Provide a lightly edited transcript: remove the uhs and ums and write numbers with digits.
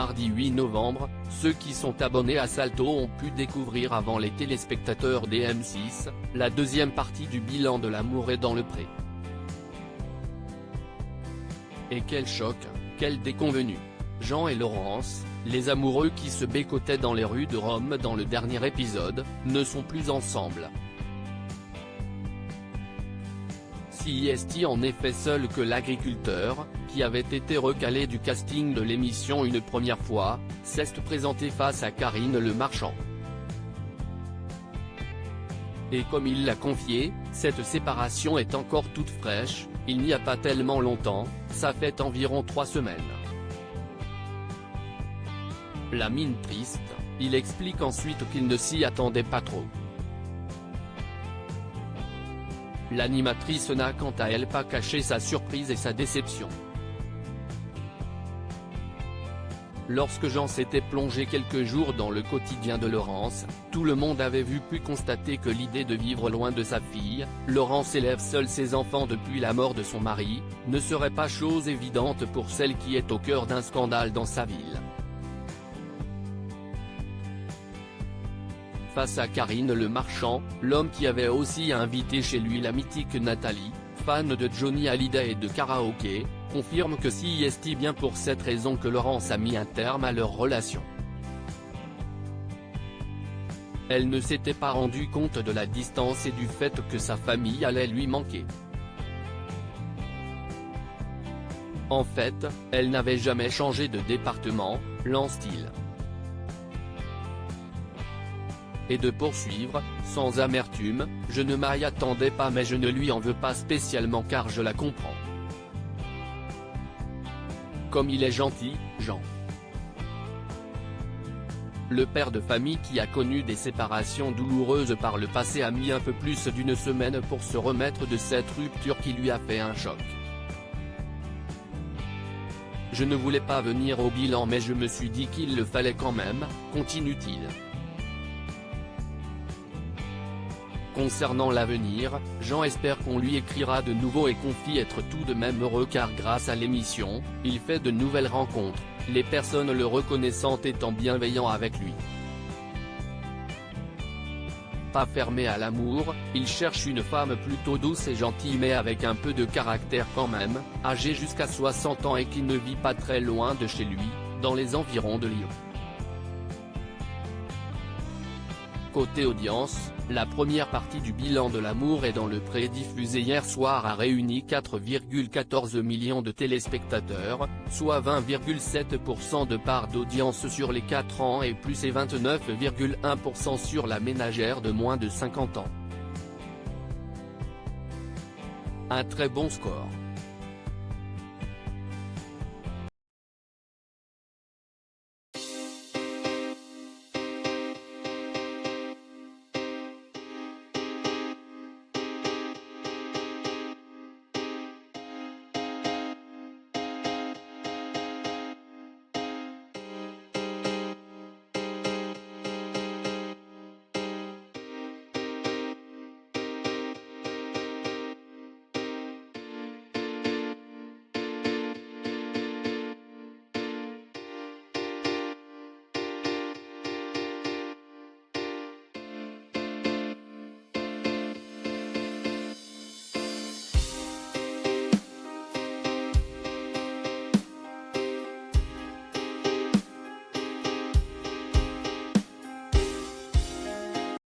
Mardi 8 novembre, ceux qui sont abonnés à Salto ont pu découvrir avant les téléspectateurs des M6, la deuxième partie du bilan de l'amour est dans le pré. Et quel choc, quelle déconvenue. Jean et Laurence, les amoureux qui se bécotaient dans les rues de Rome dans le dernier épisode, ne sont plus ensemble. Si est en effet seul que l'agriculteur, qui avait été recalé du casting de l'émission une première fois, s'est présenté face à Karine Le Marchand. Et comme il l'a confié, cette séparation est encore toute fraîche, il n'y a pas tellement longtemps, ça fait environ 3 semaines. La mine triste, il explique ensuite qu'il ne s'y attendait pas trop. L'animatrice n'a quant à elle pas caché sa surprise et sa déception. Lorsque Jean s'était plongé quelques jours dans le quotidien de Laurence, tout le monde avait pu constater que l'idée de vivre loin de sa fille, Laurence élève seule ses enfants depuis la mort de son mari, ne serait pas chose évidente pour celle qui est au cœur d'un scandale dans sa ville. Face à Karine Le Marchand, l'homme qui avait aussi invité chez lui la mythique Nathalie, fan de Johnny Hallyday et de karaoké, confirme que c'est bien pour cette raison que Laurence a mis un terme à leur relation. Elle ne s'était pas rendue compte de la distance et du fait que sa famille allait lui manquer. En fait, elle n'avait jamais changé de département, lance-t-il. Et de poursuivre, sans amertume, je ne m'y attendais pas mais je ne lui en veux pas spécialement car je la comprends. Comme il est gentil, Jean. Le père de famille qui a connu des séparations douloureuses par le passé a mis un peu plus d'une semaine pour se remettre de cette rupture qui lui a fait un choc. Je ne voulais pas venir au bilan mais je me suis dit qu'il le fallait quand même, continue-t-il. Concernant l'avenir, Jean espère qu'on lui écrira de nouveau et confie être tout de même heureux car grâce à l'émission, il fait de nouvelles rencontres, les personnes le reconnaissant étant bienveillants avec lui. Pas fermé à l'amour, il cherche une femme plutôt douce et gentille mais avec un peu de caractère quand même, âgée jusqu'à 60 ans et qui ne vit pas très loin de chez lui, dans les environs de Lyon. Côté audience, la première partie du bilan de l'amour est dans le pré diffusé hier soir a réuni 4,14 millions de téléspectateurs, soit 20,7% de part d'audience sur les 4 ans et plus et 29,1% sur la ménagère de moins de 50 ans. Un très bon score.